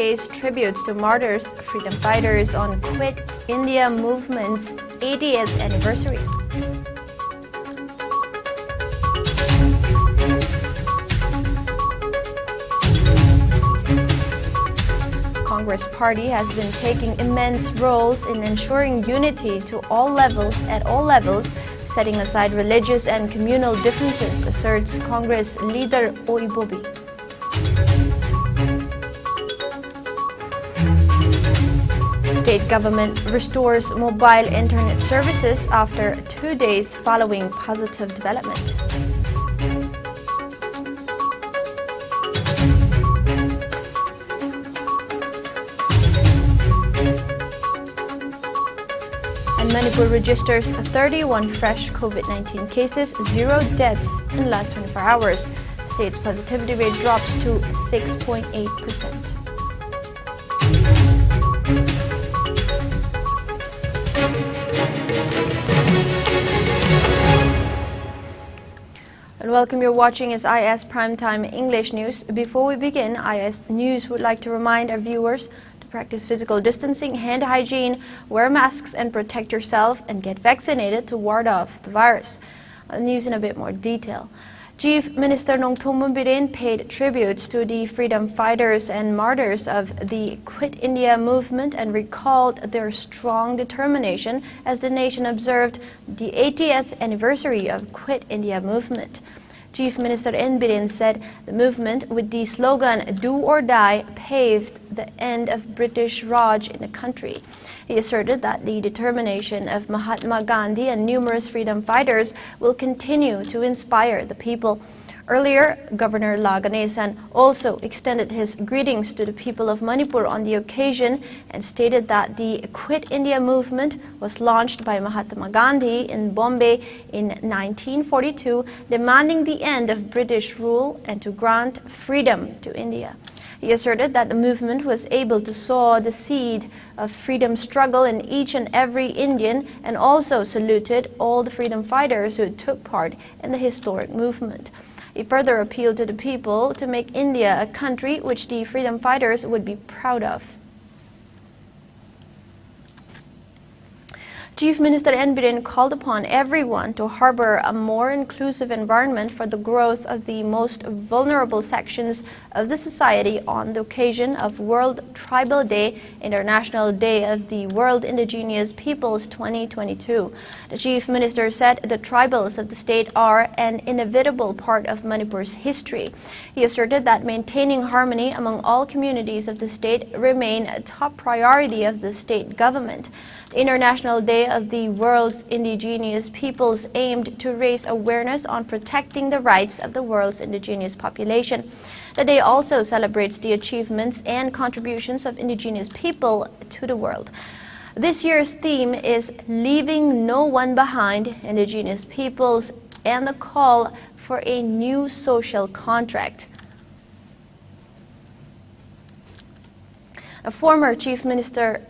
pays tributes to martyrs, freedom fighters on Quit India movement's 80th anniversary. Congress Party has been taking immense roles in ensuring unity to all levels, setting aside religious and communal differences, asserts Congress leader Oibobi. State government restores mobile internet services after 2 days following positive development. And Manipur registers 31 fresh COVID-19 cases, 0 deaths in the last 24 hours. State's positivity rate drops to 6.8%. And welcome, you're watching IS Primetime English News. Before we begin, IS News would like to remind our viewers to practice physical distancing, hand hygiene, wear masks and protect yourself, and get vaccinated to ward off the virus. News in a bit more detail. Chief Minister Nongthongmun Biren paid tributes to the freedom fighters and martyrs of the Quit India movement and recalled their strong determination as the nation observed the 80th anniversary of Quit India movement. Chief Minister N. Biren said the movement, with the slogan "Do or Die," paved the end of British Raj in the country. He asserted that the determination of Mahatma Gandhi and numerous freedom fighters will continue to inspire the people. Earlier, Governor La Ganesan also extended his greetings to the people of Manipur on the occasion and stated that the Quit India movement was launched by Mahatma Gandhi in Bombay in 1942, demanding the end of British rule and to grant freedom to India. He asserted that the movement was able to sow the seed of freedom struggle in each and every Indian, and also saluted all the freedom fighters who took part in the historic movement. He further appealed to the people to make India a country which the freedom fighters would be proud of. Chief Minister N. Biren called upon everyone to harbor a more inclusive environment for the growth of the most vulnerable sections of the society on the occasion of World Tribal Day, International Day of the World Indigenous Peoples 2022. The Chief Minister said the tribals of the state are an inevitable part of Manipur's history. He asserted that maintaining harmony among all communities of the state remain a top priority of the state government. The International Day of the World's Indigenous Peoples aimed to raise awareness on protecting the rights of the world's indigenous population. The day also celebrates the achievements and contributions of indigenous people to the world. This year's theme is Leaving No One Behind, Indigenous Peoples, and the call for a new social contract. A former Chief Minister,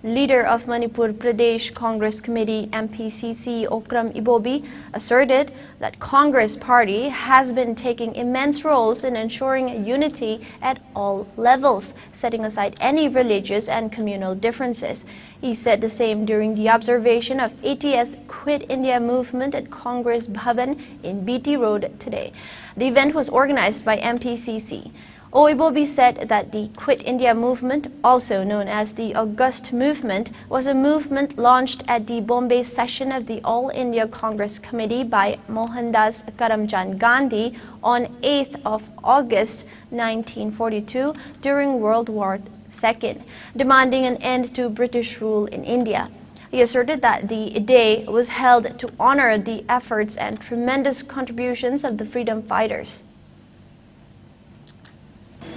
leader of Manipur Pradesh Congress Committee MPCC Okram Ibobi asserted that Congress Party has been taking immense roles in ensuring unity at all levels, setting aside any religious and communal differences. He said the same during the observation of 80th Quit India movement at Congress Bhavan in BT Road today. The event was organized by MPCC. Oibobi said that the Quit India movement, also known as the August Movement, was a movement launched at the Bombay session of the All India Congress Committee by Mohandas Karamchand Gandhi on 8th of August 1942 during World War II, demanding an end to British rule in India. He asserted that the day was held to honor the efforts and tremendous contributions of the freedom fighters.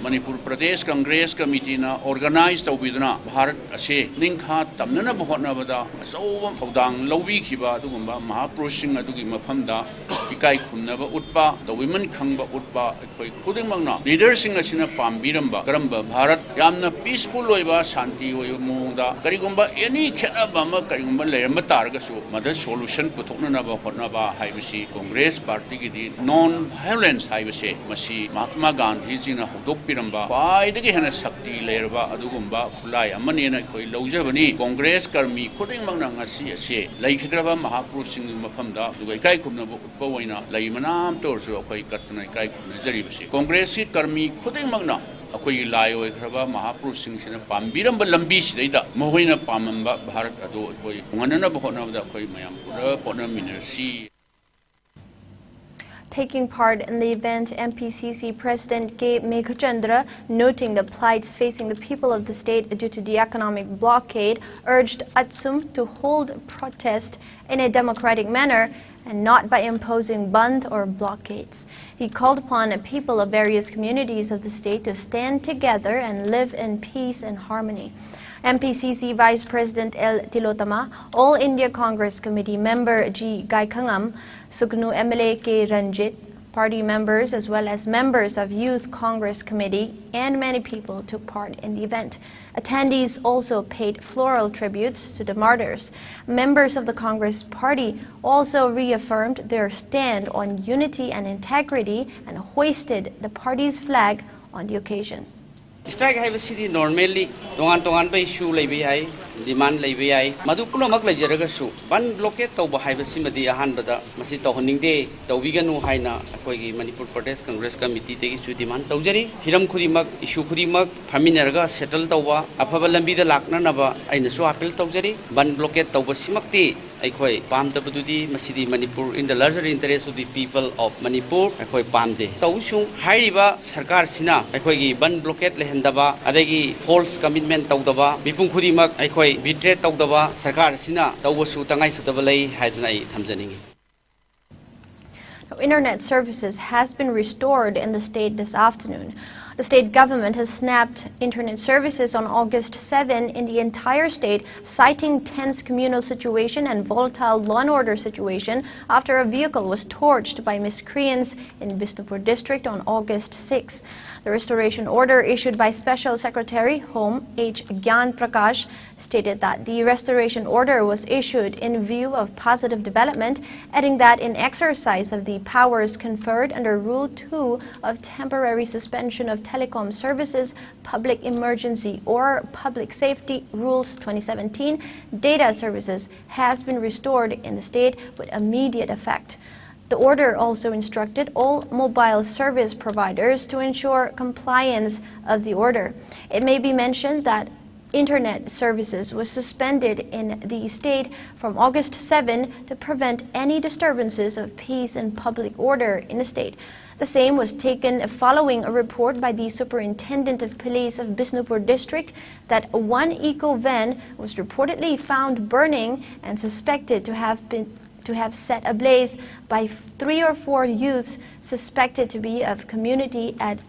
Manipur Pradesh Congress Committee na organized Obidana Bharat Ase Ningha Tamnana Bhotnabada Sovam Hodang Lowi Kiba Dugumba Mahapurushing Adugi Mapanda Ikai Kunaba Utpa the women Kangba Utpa Kudimangna leaders in Asina Pambiramba Garamba Bharat Yamna peaceful Loiba Santi Munda Karigumba any Kanabama Karigumba Lerma Targasu Mother solution Putunaba Hotnaba Haibasi Congress Party non violence Haibase Masi Mahatma Gandhi in a Hodok piramba paidagi hena sakti lerba adugumba khulai amani na khoi lojabani congress karmi khuding mangna ngasi ase laikhidraba mahapuru sing mafamda dugai kai khumna boina laimanam torsu khoi katna kai khumna jaribase congress ki karmi khuding mangna akoi lai oi khraba mahapuru sing sina pambiramba lambi sidaida mohoina pamamba bharat ado khoi nganana bhona da khoi mayam pura pona minasi. Taking part in the event, MPCC President K. Meghachandra, noting the plights facing the people of the state due to the economic blockade, urged Atsum to hold protest in a democratic manner and not by imposing band or blockades. He called upon people of various communities of the state to stand together and live in peace and harmony. MPCC Vice President L. Tilotama, All India Congress Committee member G. Gaikhangam, Suknu MLA K. Ranjit, party members as well as members of Youth Congress Committee and many people took part in the event. Attendees also paid floral tributes to the martyrs. Members of the Congress Party also reaffirmed their stand on unity and integrity and hoisted the party's flag on the occasion. Strike have city normally tongan by shoe lay demand lay Madupula Makla Jeragasu, one blockade to have simadi a hundred, Masito Honing Day, the Viganu Haina, Akogi Manipur Protest Congress Committee takes to demand Togeri, Hiram Kurimak, Ishu Kurimak, Paminarga, settled over, Apabalambi the Laknanaba, and the Swapil Togeri, one blockade to Simakti. Aikoi pam tabududi masidi Manipur in the larger interest of the people of Manipur aikoi pamde tawsung hairiba sarkar sina aikoi gi ban blockade lehendaba adagi false commitment tawdaba bipung khurimak aikoi betray tawdaba sarkar sina tawbasu tangai futaba lei haidna ai thamjaningi. Internet services has been restored in the state this afternoon. The state government has snapped internet services on August 7 in the entire state, citing tense communal situation and volatile law and order situation after a vehicle was torched by miscreants in Bishnupur district on August 6. The restoration order issued by Special Secretary Home H. Gyan Prakash stated that the restoration order was issued in view of positive development, adding that in exercise of the powers conferred under Rule 2 of Temporary Suspension of Telecom Services, Public Emergency or Public Safety Rules 2017, data services has been restored in the state with immediate effect. The order also instructed all mobile service providers to ensure compliance of the order. It may be mentioned that internet services was suspended in the state from August 7 to prevent any disturbances of peace and public order in the state. The same was taken following a report by the Superintendent of Police of Bishnupur district that one eco-van was reportedly found burning and suspected to have set ablaze by 3 or 4 youths suspected to be of community at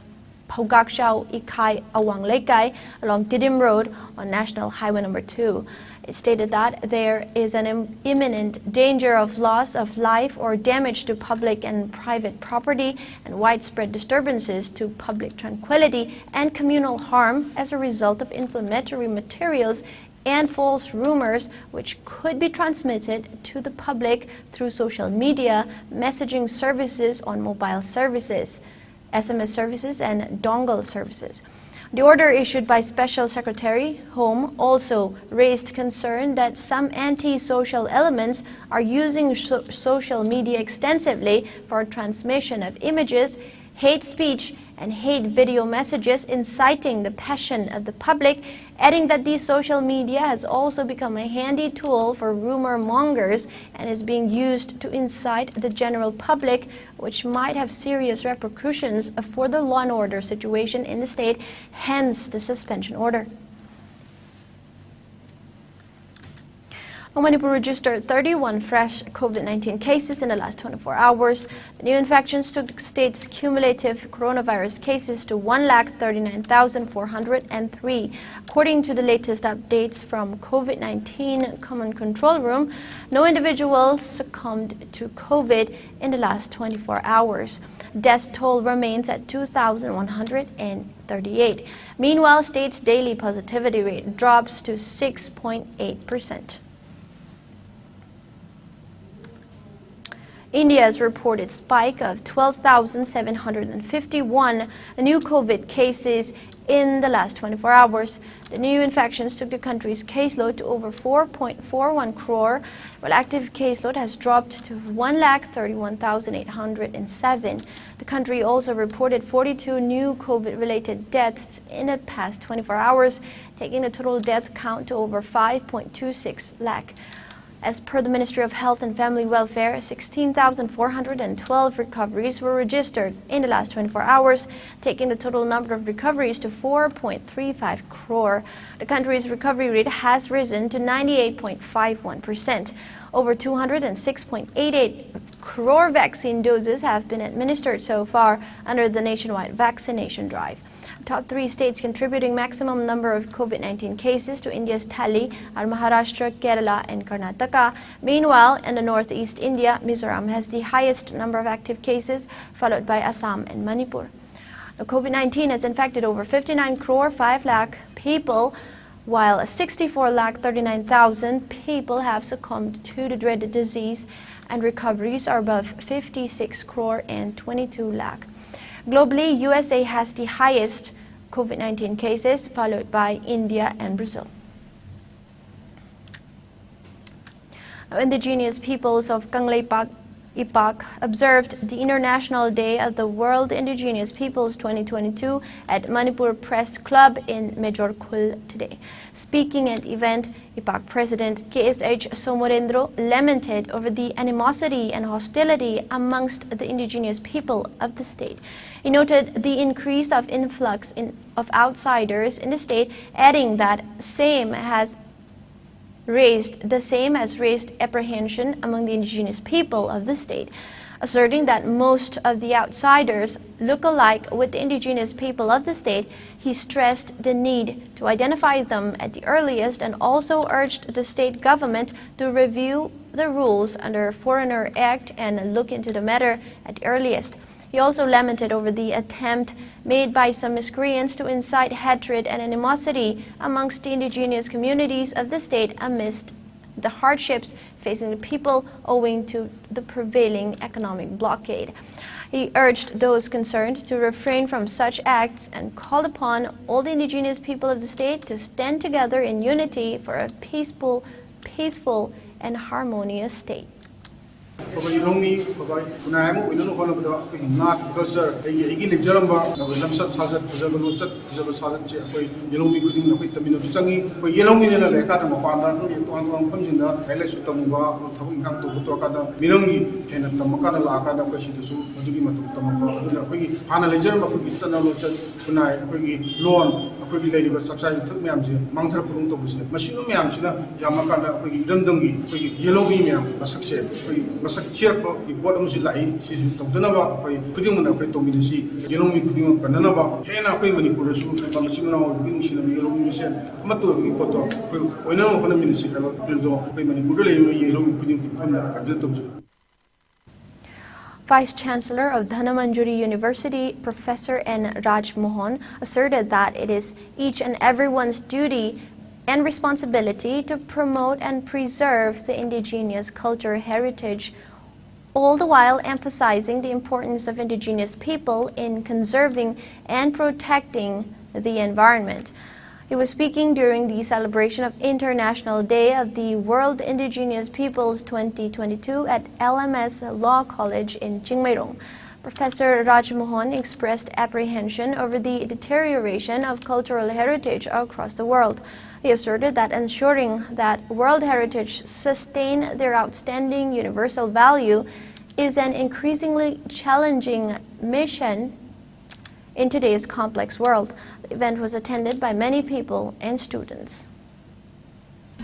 Pogakshao Ikai Awang Lekai along Didim Road on National Highway number 2. It stated that there is an imminent danger of loss of life or damage to public and private property and widespread disturbances to public tranquility and communal harm as a result of inflammatory materials and false rumors which could be transmitted to the public through social media, messaging services on mobile services, SMS services and dongle services. The order issued by Special Secretary Home also raised concern that some anti-social elements are using social media extensively for transmission of images, hate speech and hate video messages inciting the passion of the public, adding that the social media has also become a handy tool for rumor mongers and is being used to incite the general public, which might have serious repercussions for the law and order situation in the state, hence the suspension order. Manipur registered 31 fresh COVID-19 cases in the last 24 hours. The new infections took the state's cumulative coronavirus cases to 139,403. According to the latest updates from COVID-19 Common Control Room, no individual succumbed to COVID in the last 24 hours. Death toll remains at 2,138. Meanwhile, state's daily positivity rate drops to 6.8%. India has reported spike of 12,751 new COVID cases in the last 24 hours. The new infections took the country's caseload to over 4.41 crore, while active caseload has dropped to 1,31,807. The country also reported 42 new COVID-related deaths in the past 24 hours, taking the total death count to over 5.26 lakh. As per the Ministry of Health and Family Welfare, 16,412 recoveries were registered in the last 24 hours, taking the total number of recoveries to 4.35 crore. The country's recovery rate has risen to 98.51%. Over 206.88 crore vaccine doses have been administered so far under the nationwide vaccination drive. Top 3 states contributing maximum number of COVID-19 cases to India's tally are Maharashtra, Kerala and Karnataka. Meanwhile, in the northeast India, Mizoram has the highest number of active cases, followed by Assam and Manipur. Now, COVID-19 has infected over 59 crore 5 lakh people, while 64 lakh 39,000 people have succumbed to the dreaded disease, and recoveries are above 56 crore and 22 lakh. Globally, USA has the highest COVID-19 cases, followed by India and Brazil. Indigenous peoples of Kangleipak Ipak observed the International Day of the World Indigenous Peoples 2022 at Manipur Press Club in Major Khul today. Speaking at the event, Ipak President KSH Somorendro lamented over the animosity and hostility amongst the indigenous people of the state. He noted the increase of influx of outsiders in the state, adding that same has raised apprehension among the indigenous people of the state. Asserting that most of the outsiders look alike with the indigenous people of the state, he stressed the need to identify them at the earliest and also urged the state government to review the rules under Foreigner Act and look into the matter at the earliest. He also lamented over the attempt made by some miscreants to incite hatred and animosity amongst the indigenous communities of the state amidst the hardships facing the people owing to the prevailing economic blockade. He urged those concerned to refrain from such acts and called upon all the indigenous people of the state to stand together in unity for a peaceful and harmonious state. Because you know me, when I am in the not because again, Jeramba, Lamsat Hazard, Zabalosat, Zabasat, you know me, putting the vitamin of Sangi, but you know me in a Lekata Mapanda, one comes in the Alex Tamaga, Tamukan to Butokada, Milongi, and the Tamakana Lakana, question to Sudima to Tamaka, Hana Lejerma, Pukistan, when I loan, a pretty lady was such as took me, Mantra Purunto, Machine Miamsina, Yamakana, Dundangi, Yellow Miam, a success. Cheerful, the bottom is like she's talked about by putting on a pet of ministry, yellow me putting on Kanaba, Hena Payment for the school, Signal, Vinci, yellow minister, Mato, we know when a ministry have a payment for the yellow putting on a bit of. Vice Chancellor of Dhanamanjuri University, Professor N. Raj Mohan, asserted that it is each and everyone's duty and responsibility to promote and preserve the indigenous culture heritage, all the while emphasizing the importance of indigenous people in conserving and protecting the environment. He was speaking during the celebration of International Day of the World Indigenous Peoples 2022 at LMS Law College in Chingmairong. Professor Raj Mohan expressed apprehension over the deterioration of cultural heritage across the world. He asserted that ensuring that World Heritage sustain their outstanding universal value is an increasingly challenging mission in today's complex world. The event was attended by many people and students.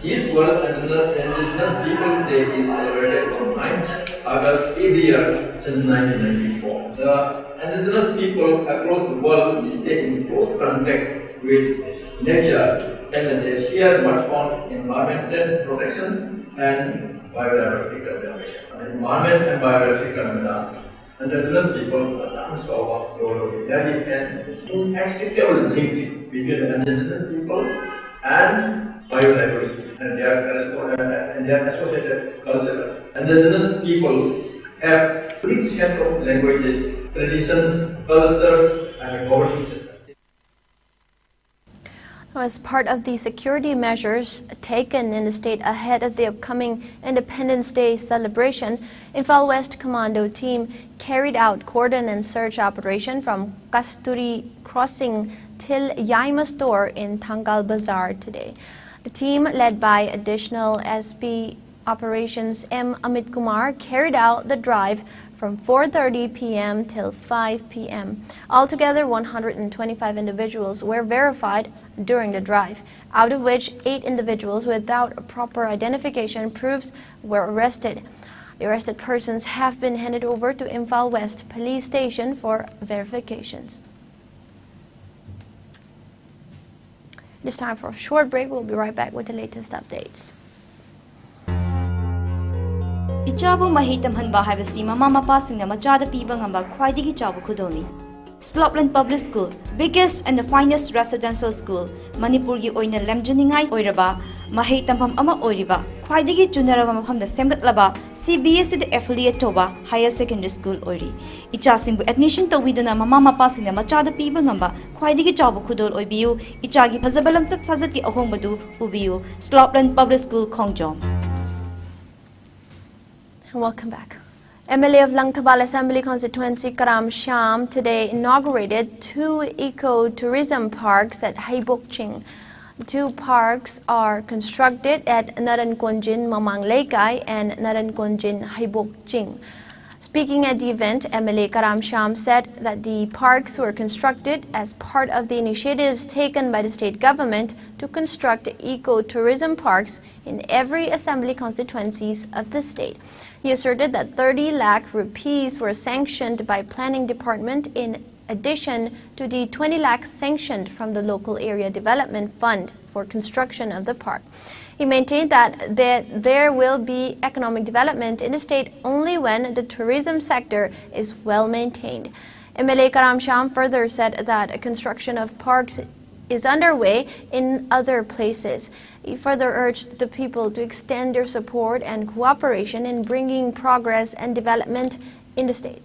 This World Indigenous Peoples Day is celebrated on 9th August every year since 1994. The indigenous people across the world stay in close contact with nature and they share much on environmental protection and biodiversity conservation. Environment and biodiversity conservation. Indigenous peoples are terms of global. There is an inextricable link between the indigenous people and biodiversity and their associated culture. Indigenous people have rich set of languages, traditions, cultures, and a governing system. As part of the security measures taken in the state ahead of the upcoming Independence Day celebration, Imphal West Commando team carried out cordon and search operation from Kasturi Crossing till Yaima Store in Thangal Bazaar today. The team, led by additional SP Operations M. Amit Kumar, carried out the drive from 4:30 p.m. till 5 p.m. Altogether, 125 individuals were verified during the drive, out of which 8 individuals without proper identification proofs were arrested. The arrested persons have been handed over to Imphal West Police Station for verifications. It is time for a short break. We'll be right back with the latest updates. Ichabu mahitam hanba haibasi mama mapa singna machada piba ngamba khwaidigi chabu khudoni. Slopland Public School, biggest and the finest residential school, Manipur gi oina lemjuningai oiraba, mahei tampam ama oiriba, khwaidigi junaraba mafamda semgatlaba, CBSE the affiliate toba higher secondary school oiri. Icha singbu admission tawidana mama mapa singna machada piba ngamba khwaidigi chabu khudol oibiu, ichagi phazabalam chat sajati ahombadu ubiu, Slopland Public School Khongjom. Welcome back. MLA of Langthabal Assembly Constituency Karam Sham today inaugurated 2 eco-tourism parks at Haibokching. The 2 parks are constructed at Narankonjin Mamanglekai and Narankonjin Haibokching. Speaking at the event, MLA Karam Sham said that the parks were constructed as part of the initiatives taken by the state government to construct eco-tourism parks in every assembly constituencies of the state. He asserted that 30 lakh rupees were sanctioned by Planning Department in addition to the 20 lakh sanctioned from the Local Area Development Fund for construction of the park. He maintained that there will be economic development in the state only when the tourism sector is well maintained. MLA Karam Sham further said that construction of parks is underway in other places. He further urged the people to extend their support and cooperation in bringing progress and development in the state.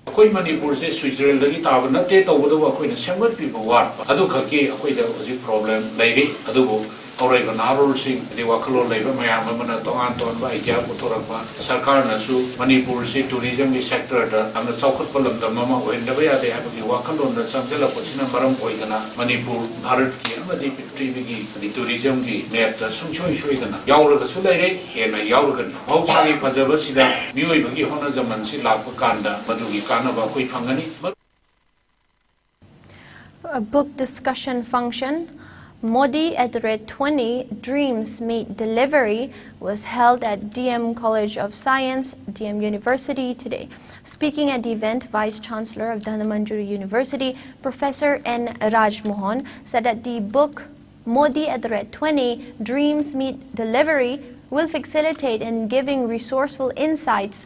Koi Manipur se Switzerland lagi tawa na te tawa dawa koi na sembat people war. Adu khaki koi da usi problem lagi adu bo. Aurai ka narol sing di wakalo laiba mayam mana tongan ton ba ija putorak ba sarkar na su Manipur se tourism ni sector da amna chaukat palam da mama oin da ba ya de abagi wakalo na samjala pachina maram koi kana Manipur Bharat ki amadi prithivi gi di tourism gi net da sungchoi shoi kana yaura ka su lai re hena yaura ka ni mau sagi phajaba sida mioi bagi hona zaman si lap kanda madugi kana ba koi phangani. A book discussion function, Modi at the Red 20 Dreams Meet Delivery, was held at DM College of Science, DM University today. Speaking at the event, Vice Chancellor of Dhanmanjuri University, Professor N. Raj Mohan, said that the book Modi at the Red 20 Dreams Meet Delivery will facilitate in giving resourceful insights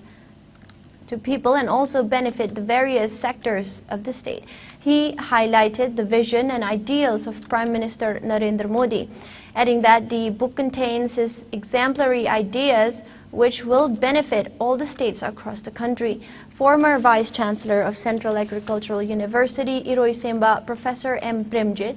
to people and also benefit the various sectors of the state. He highlighted the vision and ideals of Prime Minister Narendra Modi, adding that the book contains his exemplary ideas which will benefit all the states across the country. Former Vice Chancellor of Central Agricultural University, Iroisemba, Professor M. Premjit,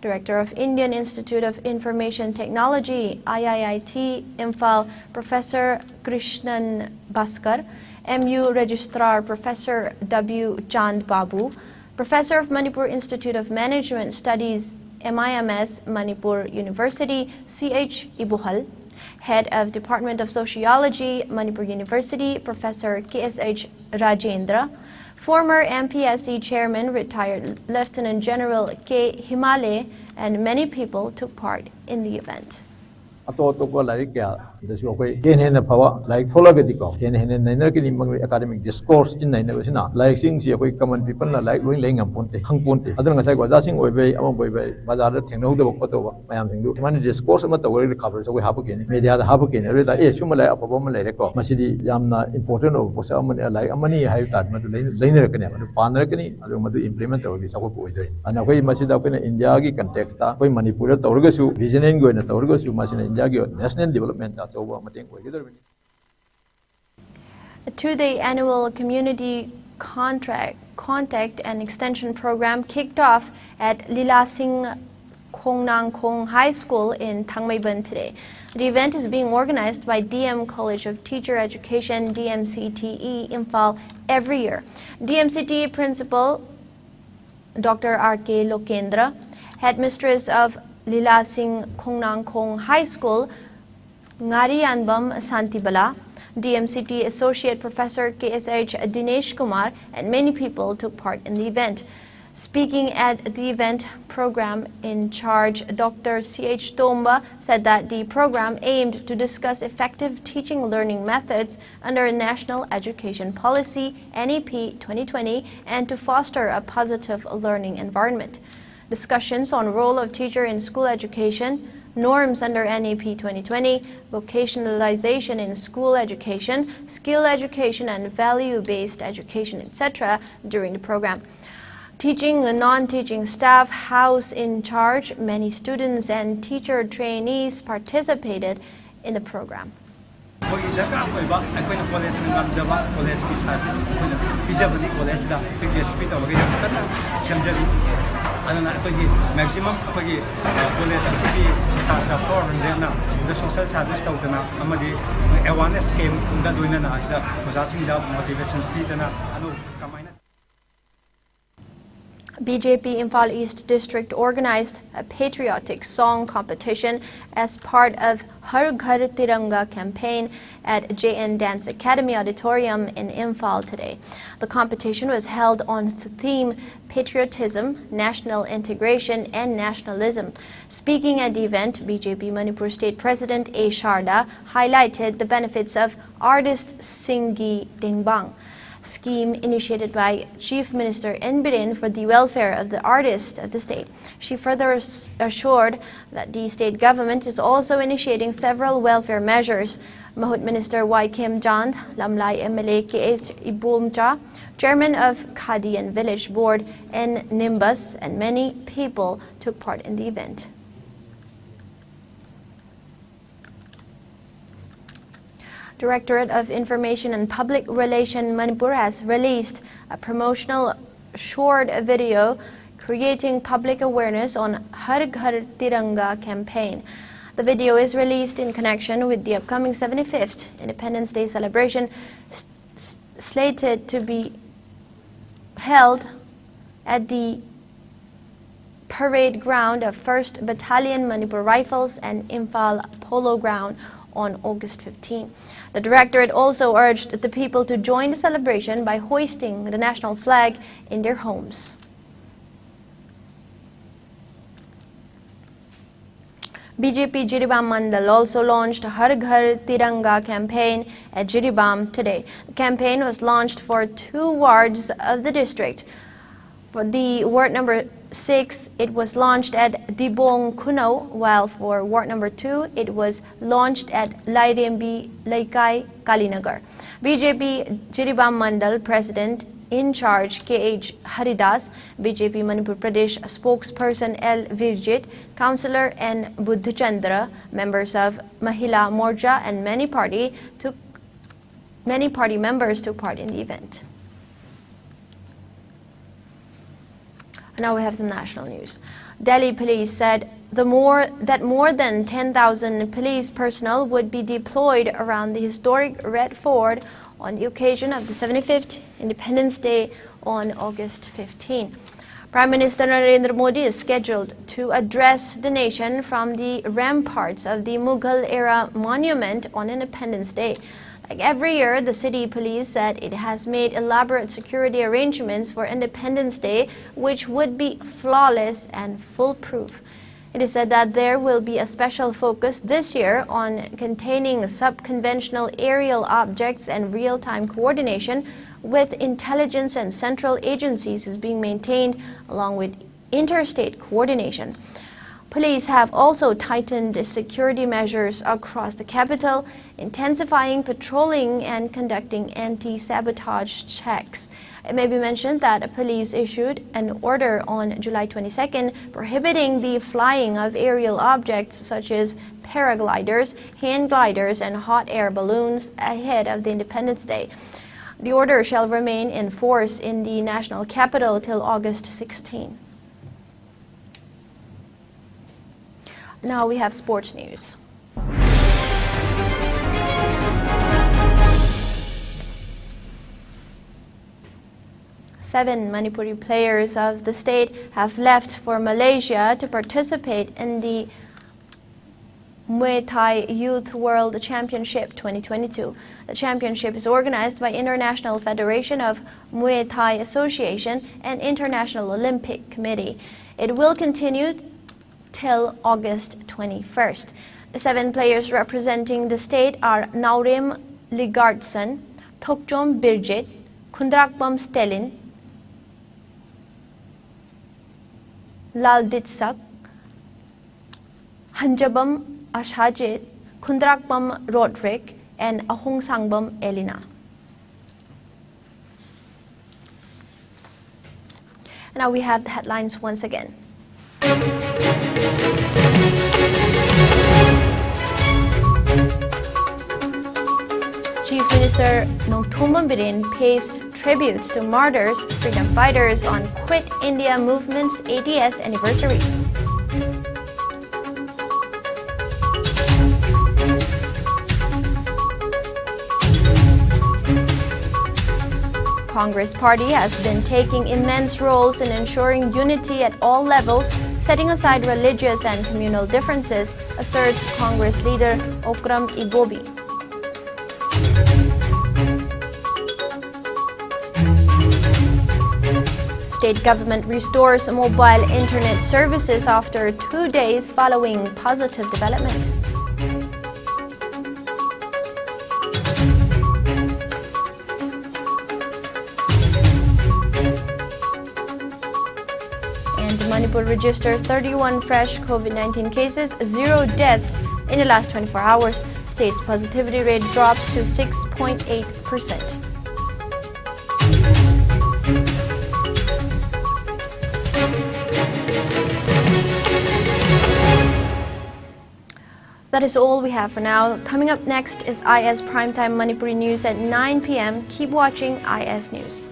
Director of Indian Institute of Information Technology, IIIT, Imphal, Professor Krishnan Bhaskar, MU Registrar Professor W. Chand Babu, Professor of Manipur Institute of Management Studies, MIMS, Manipur University, C.H. Ibuhal, Head of Department of Sociology, Manipur University, Professor K.S.H. Rajendra, former MPSC Chairman, retired Lieutenant General K. Himale, and many people took part in the event. This okay. Hen the power like Tholagatico, Hen academic discourse in Naina, like things you common people like laying a ponte, hung ponte. I don't know, I was asking away, I won't go away, but other thing, no, I am to manage discourse about the world covers away half again. Maybe other half again, I read a sumala of a woman like Masidi Yamna important of some like a money I have that Lainer can, Panrakani, I don't want to implement all this poetry. And away Masida in Indiagi context, way Manipura, Torgasu, visioning going at Torgasu, Masin Indiagi, national development. A two-day annual community contact and extension program kicked off at Lila Singh Khongnang Khong High School in Thangmeiban today. The event is being organized by DM College of Teacher Education, DMCTE, Imphal every year. DMCTE Principal Dr. R.K. Lokendra, Headmistress of Lila Singh Khongnang Khong High School, Ngari Anbam Santibala, DMCT Associate Professor KSH Dinesh Kumar, and many people took part in the event. Speaking at the event, program in charge Dr. C.H. Tomba said that the program aimed to discuss effective teaching learning methods under National Education Policy NEP 2020 and to foster a positive learning environment. Discussions on role of teacher in school education, norms under NEP 2020, vocationalization in school education, skill education and value-based education, etc. during the program. Teaching the non-teaching staff, house in charge, many students and teacher trainees participated in the program. Maximum college the social service awareness came motivation BJP Imphal East District organized a patriotic song competition as part of Har Ghar Tiranga campaign at JN Dance Academy Auditorium in Imphal today. The competition was held on the theme Patriotism, National Integration and Nationalism. Speaking at the event, BJP Manipur State President A. Sharda highlighted the benefits of Artist Singgi Dingbang scheme initiated by Chief Minister N. Biren for the welfare of the artists of the state. She further assured that the state government is also initiating several welfare measures. Mahut Minister Y. Kim Jand, Lamlai MLA K.H. Ibumcha, Chairman of Khadi and Village Board N. Nimbus, and many people took part in the event. Directorate of Information and Public Relations Manipur has released a promotional short video creating public awareness on Har Ghar Tiranga campaign. The video is released in connection with the upcoming 75th Independence Day celebration slated to be held at the parade ground of 1st Battalion Manipur Rifles and Imphal Polo Ground on August 15. The Directorate also urged the people to join the celebration by hoisting the national flag in their homes. BJP Jiribam Mandal also launched a Har Ghar Tiranga campaign at Jiribam today. The campaign was launched for 2 wards of the district. For the ward number 6, it was launched at Dibong Kuno, while for ward number 2, it was launched at Lairembi Laikai Kalinagar. BJP Jiribam Mandal President in charge K.H. Haridas, BJP Manipur Pradesh spokesperson L. Virjit, Councillor N. Buddhachandra, members of Mahila Morja and many party members took part in the event. Now we have some national news. Delhi police said that more than 10,000 police personnel would be deployed around the historic Red Fort on the occasion of the 75th Independence Day on August 15. Prime Minister Narendra Modi is scheduled to address the nation from the ramparts of the Mughal-era monument on Independence Day. Like every year, the city police said it has made elaborate security arrangements for Independence Day, which would be flawless and foolproof. It is said that there will be a special focus this year on containing sub-conventional aerial objects, and real-time coordination with intelligence and central agencies is being maintained, along with interstate coordination. Police have also tightened security measures across the capital, intensifying patrolling and conducting anti-sabotage checks. It may be mentioned that police issued an order on July 22nd prohibiting the flying of aerial objects such as paragliders, hand gliders, and hot air balloons ahead of the Independence Day. The order shall remain in force in the national capital till August 16. Now we have sports news. Seven Manipuri players of the state have left for Malaysia to participate in the Muay Thai Youth World Championship 2022. The championship is organized by International Federation of Muay Thai Association and International Olympic Committee. It will continue till August 21st. The seven players representing the state are Naurem Ligardson, Thokjom Birjit, Kundrakbam Stelin, Lalditsak, Hanjabam Ashajit, Kundrakbam Rodrik, and Ahongsangbam Elina. Now we have the headlines once again. Chief Minister Nongthombam Birin pays tributes to martyrs, freedom fighters on Quit India Movement's 80th anniversary. Congress Party has been taking immense roles in ensuring unity at all levels, setting aside religious and communal differences, asserts Congress leader Okram Ibobi. State government restores mobile internet services after 2 days following positive development. Manipur registers 31 fresh COVID-19 cases, 0 deaths in the last 24 hours. State's positivity rate drops to 6.8%. That is all we have for now. Coming up next is IS Primetime Manipuri News at 9 p.m. Keep watching IS News.